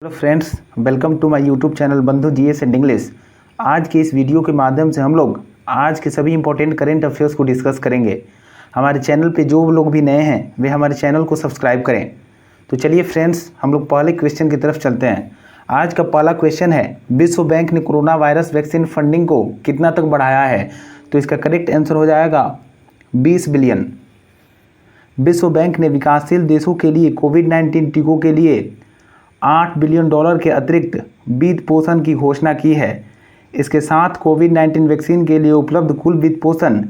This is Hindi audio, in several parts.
Hello friends, welcome to my YouTube channel Bandhu GS and English. आज के इस वीडियो के माध्यम से हम लोग आज के सभी इंपॉर्टेंट करेंट अफेयर्स को डिस्कस करेंगे। हमारे चैनल पे जो लोग भी नए हैं वे हमारे चैनल को सब्सक्राइब करें। तो चलिए फ्रेंड्स, हम लोग पहले क्वेश्चन की तरफ चलते हैं। आज का पहला क्वेश्चन है, विश्व बैंक ने कोरोना वायरस वैक्सीन फंडिंग को कितना तक बढ़ाया है? तो इसका करेक्ट आंसर हो जाएगा 20 बिलियन। विश्व बैंक ने विकासशील देशों के लिए कोविड-19 टीकों के लिए $8 बिलियन के अतिरिक्त वित्त पोषण की घोषणा की है। इसके साथ कोविड-19 वैक्सीन के लिए उपलब्ध कुल वित्त पोषण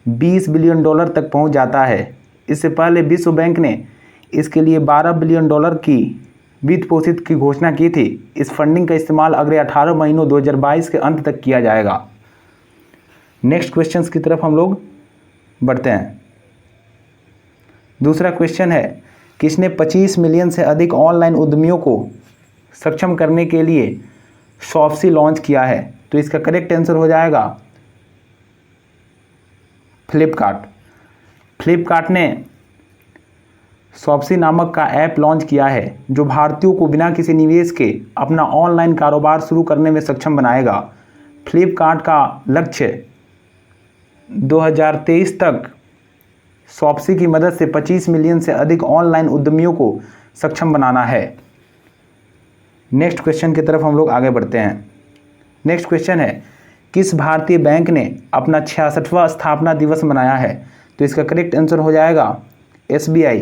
$20 बिलियन तक पहुंच जाता है। इससे पहले विश्व बैंक ने इसके लिए $12 बिलियन की वित्त पोषित की घोषणा की थी। इस फंडिंग का इस्तेमाल अगले 18 महीनों 2022 के अंत तक किया जाएगा। नेक्स्ट क्वेश्चन की तरफ हम लोग बढ़ते हैं। दूसरा क्वेश्चन है, किसने 25 मिलियन से अधिक ऑनलाइन उद्यमियों को सक्षम करने के लिए शॉप्सी लॉन्च किया है? तो इसका करेक्ट आंसर हो जाएगा फ्लिपकार्ट। फ्लिपकार्ट ने शॉप्सी नामक का ऐप लॉन्च किया है जो भारतीयों को बिना किसी निवेश के अपना ऑनलाइन कारोबार शुरू करने में सक्षम बनाएगा। फ्लिपकार्ट का लक्ष्य 2023 तक शॉप्सी की मदद से 25 मिलियन से अधिक ऑनलाइन उद्यमियों को सक्षम बनाना है। नेक्स्ट क्वेश्चन की तरफ हम लोग आगे बढ़ते हैं। नेक्स्ट क्वेश्चन है, किस भारतीय बैंक ने अपना 66वां स्थापना दिवस मनाया है? तो इसका करेक्ट आंसर हो जाएगा SBI।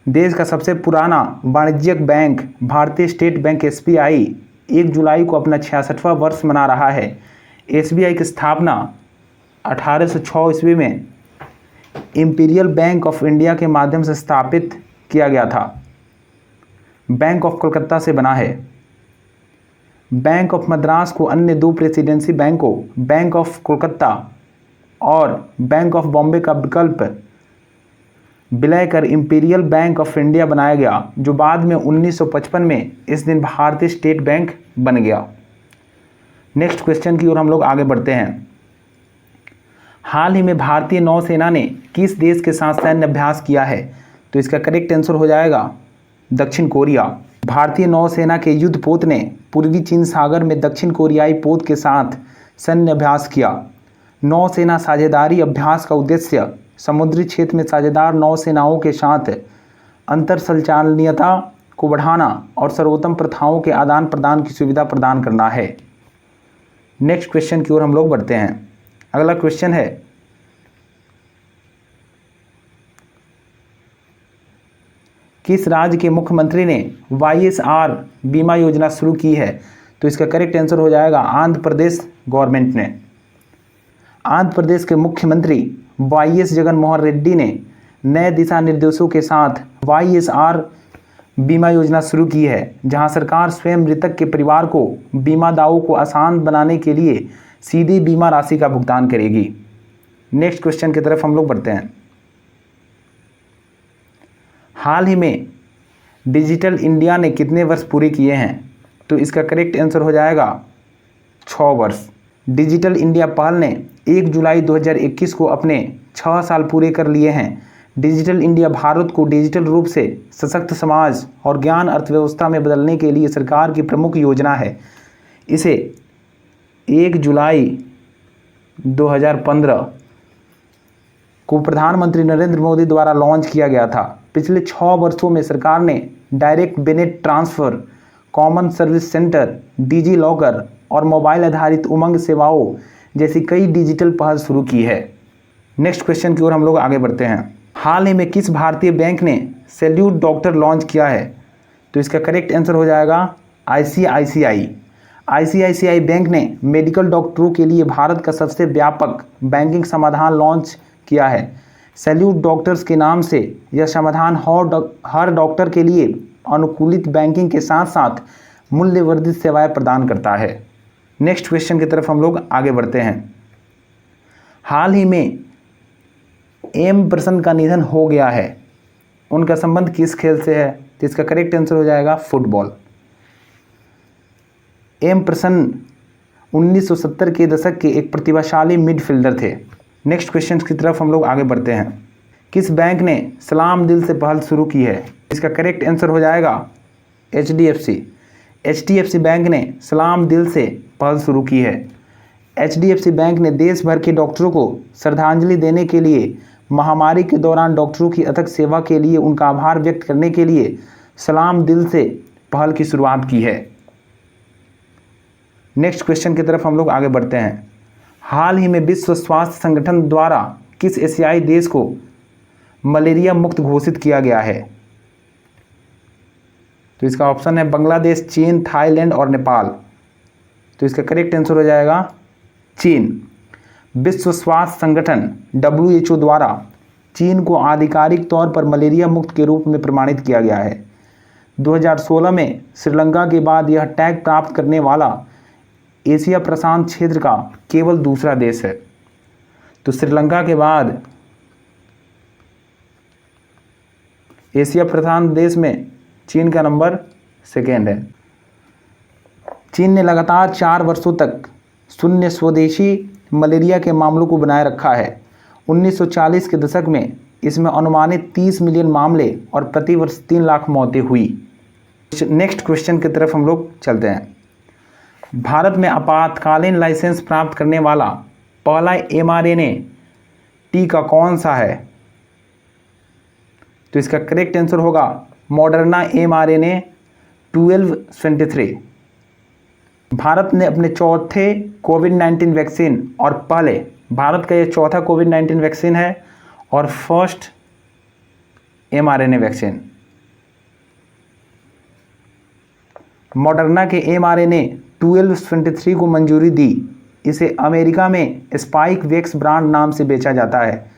देश का सबसे पुराना वाणिज्यिक बैंक भारतीय स्टेट बैंक SBI 1 जुलाई को अपना 66वां वर्ष मना रहा है। SBI की स्थापना 1806 ईस्वी में इंपीरियल बैंक ऑफ इंडिया के माध्यम से स्थापित किया गया था। बैंक ऑफ कोलकाता से बना है। बैंक ऑफ मद्रास को अन्य दो प्रेसिडेंसी बैंकों बैंक ऑफ कोलकाता और बैंक ऑफ बॉम्बे का विकल्प विलय कर इंपीरियल बैंक ऑफ इंडिया बनाया गया, जो बाद में 1955 में इस दिन भारतीय स्टेट बैंक बन गया। नेक्स्ट क्वेश्चन की ओर हम लोग आगे बढ़ते हैं। हाल ही में भारतीय नौसेना ने किस देश के साथ सैन्य अभ्यास किया है? तो इसका करेक्ट आंसर हो जाएगा दक्षिण कोरिया। भारतीय नौसेना के युद्धपोत ने पूर्वी चीन सागर में दक्षिण कोरियाई पोत के साथ सैन्य अभ्यास किया। नौसेना साझेदारी अभ्यास का उद्देश्य समुद्री क्षेत्र में साझेदार नौसेनाओं के साथ अंतर संचालनीयता को बढ़ाना और सर्वोत्तम प्रथाओं के आदान प्रदान की सुविधा प्रदान करना है। नेक्स्ट क्वेश्चन की ओर हम लोग बढ़ते हैं। अगला क्वेश्चन है, किस राज्य के मुख्यमंत्री ने YSR बीमा योजना शुरू की है? तो इसका करेक्ट आंसर हो जाएगा आंध्र प्रदेश गवर्नमेंट ने। आंध्र प्रदेश के मुख्यमंत्री YS जगन मोहन रेड्डी ने नए दिशा निर्देशों के साथ YSR बीमा योजना शुरू की है, जहां सरकार स्वयं मृतक के परिवार को बीमा दावों को आसान बनाने के लिए सीधी बीमा राशि का भुगतान करेगी। नेक्स्ट क्वेश्चन की तरफ हम लोग बढ़ते हैं। हाल ही में डिजिटल इंडिया ने कितने वर्ष पूरे किए हैं? तो इसका करेक्ट आंसर हो जाएगा 6 वर्ष। डिजिटल इंडिया पहल ने 1 जुलाई 2021 को अपने 6 साल पूरे कर लिए हैं। डिजिटल इंडिया भारत को डिजिटल रूप से सशक्त समाज और ज्ञान अर्थव्यवस्था में बदलने के लिए सरकार की प्रमुख योजना है। इसे 1 जुलाई 2015 को प्रधानमंत्री नरेंद्र मोदी द्वारा लॉन्च किया गया था। पिछले 6 वर्षों में सरकार ने direct benefit transfer, common service centre, DigiLocker और मोबाइल आधारित उमंग सेवाओं जैसी कई डिजिटल पहल शुरू की है। नेक्स्ट क्वेश्चन की ओर हम लोग आगे बढ़ते हैं। हाल ही में किस भारतीय बैंक ने सैल्यूट डॉक्टर लॉन्च किया है? तो इसका करेक्ट आंसर हो जाएगा ICICI बैंक ने मेडिकल डॉक्टरों के लिए भारत का सबसे व्यापक बैंकिंग समाधान लॉन्च किया है। सैल्यूट डॉक्टर्स के नाम से यह समाधान हर डॉक्टर के लिए अनुकूलित बैंकिंग के साथ साथ मूल्यवर्धित सेवाएं प्रदान करता है। नेक्स्ट क्वेश्चन की तरफ हम लोग आगे बढ़ते हैं। हाल ही में एम प्रसन्न का निधन हो गया है। उनका संबंध किस खेल से है? तो इसका करेक्ट आंसर हो जाएगा फुटबॉल। एम प्रसन्न 1970 के दशक के एक प्रतिभाशाली मिडफील्डर थे। नेक्स्ट क्वेश्चन की तरफ हम लोग आगे बढ़ते हैं। किस बैंक ने सलाम दिल से पहल शुरू की है? इसका करेक्ट आंसर हो जाएगा HDFC। HDFC बैंक ने सलाम दिल से पहल शुरू की है। HDFC बैंक ने देश भर के डॉक्टरों को श्रद्धांजलि देने के लिए, महामारी के दौरान डॉक्टरों की अथक सेवा के लिए उनका आभार व्यक्त करने के लिए सलाम दिल से पहल की शुरुआत की है। नेक्स्ट क्वेश्चन की तरफ हम लोग आगे बढ़ते हैं। हाल ही में विश्व स्वास्थ्य संगठन द्वारा किस एशियाई देश को मलेरिया मुक्त घोषित किया गया है? तो इसका ऑप्शन है बांग्लादेश, चीन, थाईलैंड और नेपाल। तो इसका करेक्ट आंसर हो जाएगा चीन। विश्व स्वास्थ्य संगठन WHO द्वारा चीन को आधिकारिक तौर पर मलेरिया मुक्त के रूप में प्रमाणित किया गया है। 2016 में श्रीलंका के बाद यह टैग प्राप्त करने वाला एशिया प्रशांत क्षेत्र का केवल दूसरा देश है। तो श्रीलंका के बाद एशिया प्रशांत देश में चीन का नंबर 2 है। चीन ने लगातार 4 वर्षों तक शून्य स्वदेशी मलेरिया के मामलों को बनाए रखा है। 1940 के दशक में इसमें अनुमानित 30 मिलियन मामले और प्रति वर्ष 3 लाख मौतें हुई। नेक्स्ट क्वेश्चन की तरफ हम लोग चलते हैं। भारत में आपातकालीन लाइसेंस प्राप्त करने वाला पहला mRNA टीका कौन सा है? तो इसका करेक्ट आंसर होगा मॉडर्ना mRNA 1223। भारत ने अपने चौथे कोविड-19 वैक्सीन और पहले, भारत का ये चौथा कोविड-19 वैक्सीन है और फर्स्ट mRNA वैक्सीन। मॉडर्ना के mRNA 1223 को मंजूरी दी। इसे अमेरिका में स्पाइक वेक्स ब्रांड नाम से बेचा जाता है।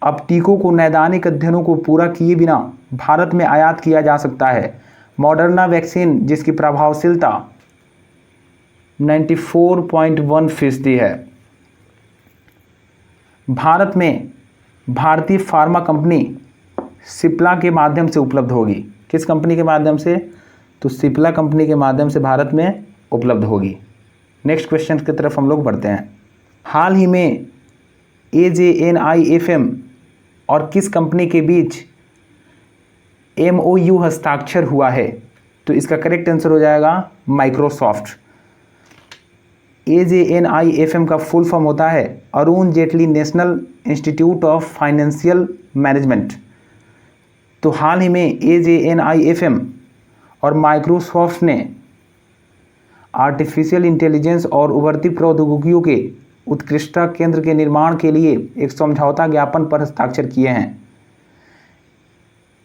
अब टीकों को नैदानिक अध्ययनों को पूरा किए बिना भारत में आयात किया जा सकता है। मॉडर्ना वैक्सीन जिसकी प्रभावशीलता 94.1% है। भारत में भारतीय फार्मा कंपनी सिप्ला के माध्यम से उपलब्ध होगी। किस कंपनी के माध्यम से? तो सिप्ला कंपनी के माध्यम से भारत में उपलब्ध होगी। नेक्स्ट क्वेश्चन की तरफ हम लोग बढ़ते हैं। हाल ही में AJNIFM और किस कंपनी के बीच MOU हस्ताक्षर हुआ है? तो इसका करेक्ट आंसर हो जाएगा माइक्रोसॉफ्ट। AJNIFM का फुल फॉर्म होता है Arun Jaitley national institute of financial management. तो हाल ही में AJNIFM और माइक्रोसॉफ्ट ने आर्टिफिशियल इंटेलिजेंस और उभरती प्रौद्योगिकियों के उत्कृष्टता केंद्र के निर्माण के लिए एक समझौता ज्ञापन पर हस्ताक्षर किए हैं।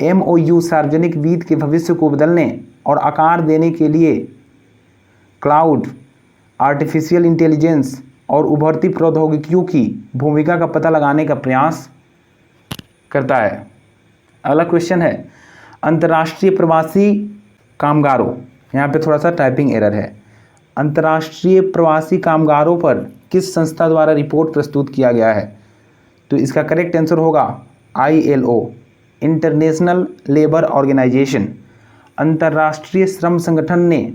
MOU सार्वजनिक वित्त के भविष्य को बदलने और आकार देने के लिए क्लाउड, आर्टिफिशियल इंटेलिजेंस और उभरती प्रौद्योगिकियों की भूमिका का पता लगाने का प्रयास करता है। अगला क्वेश्चन है अंतर्राष्ट्रीय प्रवासी कामगारों, यहाँ पे थोड़ा सा टाइपिंग एरर है। अंतर्राष्ट्रीय प्रवासी कामगारों पर किस संस्था द्वारा रिपोर्ट प्रस्तुत किया गया है? तो इसका करेक्ट आंसर होगा ILO, इंटरनेशनल लेबर ऑर्गेनाइजेशन। अंतर्राष्ट्रीय श्रम संगठन ने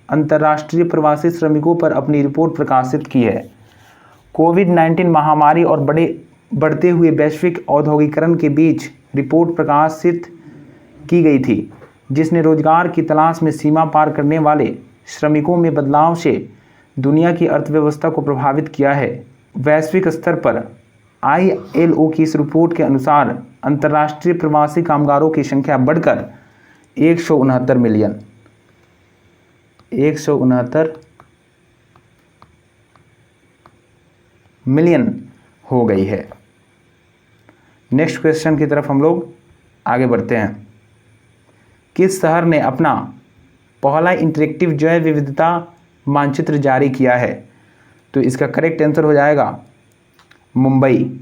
अंतर्राष्ट्रीय प्रवासी श्रमिकों पर अपनी रिपोर्ट प्रकाशित की है। कोविड-19 महामारी और बढ़ते हुए वैश्विक औद्योगिकरण के बीच रिपोर्ट प्रकाशित की गई थी, जिसने रोजगार की तलाश में सीमा पार करने वाले श्रमिकों में बदलाव से दुनिया की अर्थव्यवस्था को प्रभावित किया है। वैश्विक स्तर पर ILO की इस रिपोर्ट के अनुसार अंतर्राष्ट्रीय प्रवासी कामगारों की संख्या बढ़कर 169 मिलियन हो गई है। नेक्स्ट क्वेश्चन की तरफ हम लोग आगे बढ़ते हैं। किस शहर ने अपना पहला इंटरेक्टिव जैव विविधता मानचित्र जारी किया है? तो इसका करेक्ट आंसर हो जाएगा मुंबई।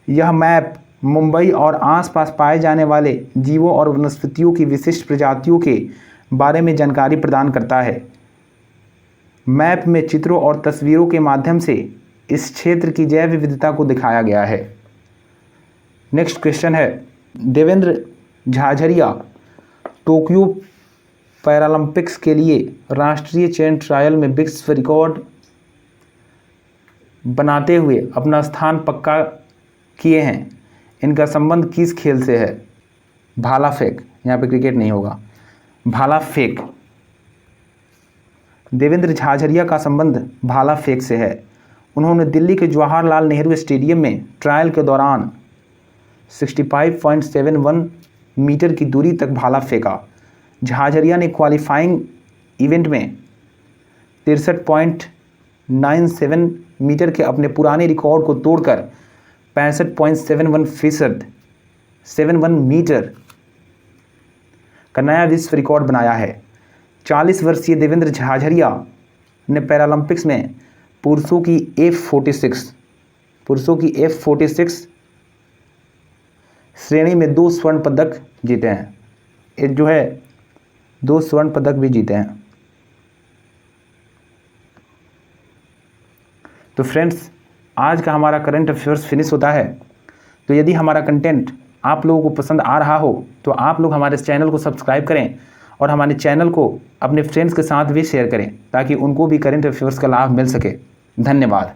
यह मैप मुंबई और आसपास पाए जाने वाले जीवों और वनस्पतियों की विशिष्ट प्रजातियों के बारे में जानकारी प्रदान करता है। मैप में चित्रों और तस्वीरों के माध्यम से इस क्षेत्र की जैव विविधता को दिखाया गया है। नेक्स्ट क्वेश्चन है देवेंद्र झाझरिया टोक्यो पैरालंपिक्स के लिए राष्ट्रीय चयन ट्रायल में विश्व रिकॉर्ड बनाते हुए अपना स्थान पक्का किए हैं। इनका संबंध किस खेल से है? भाला फेंक, यहाँ पे क्रिकेट नहीं होगा, भाला फेंक। देवेंद्र झाझरिया का संबंध भाला फेंक से है। उन्होंने दिल्ली के जवाहरलाल नेहरू स्टेडियम में ट्रायल के दौरान 65.71 मीटर की दूरी तक भाला फेंका। झाझरिया ने क्वालिफाइंग इवेंट में 63.97 मीटर के अपने पुराने रिकॉर्ड को तोड़कर 65.71 मीटर का नया विश्व रिकॉर्ड बनाया है। 40 वर्षीय देवेंद्र झाझरिया ने पैरालंपिक्स में पुरुषों की F46 श्रेणी में 2 स्वर्ण पदक जीते हैं। ये जो है 2 स्वर्ण पदक भी जीते हैं। तो फ्रेंड्स, आज का हमारा करंट अफेयर्स फिनिश होता है। तो यदि हमारा कंटेंट आप लोगों को पसंद आ रहा हो तो आप लोग हमारे चैनल को सब्सक्राइब करें और हमारे चैनल को अपने फ्रेंड्स के साथ भी शेयर करें ताकि उनको भी करंट अफेयर्स का लाभ मिल सके। धन्यवाद।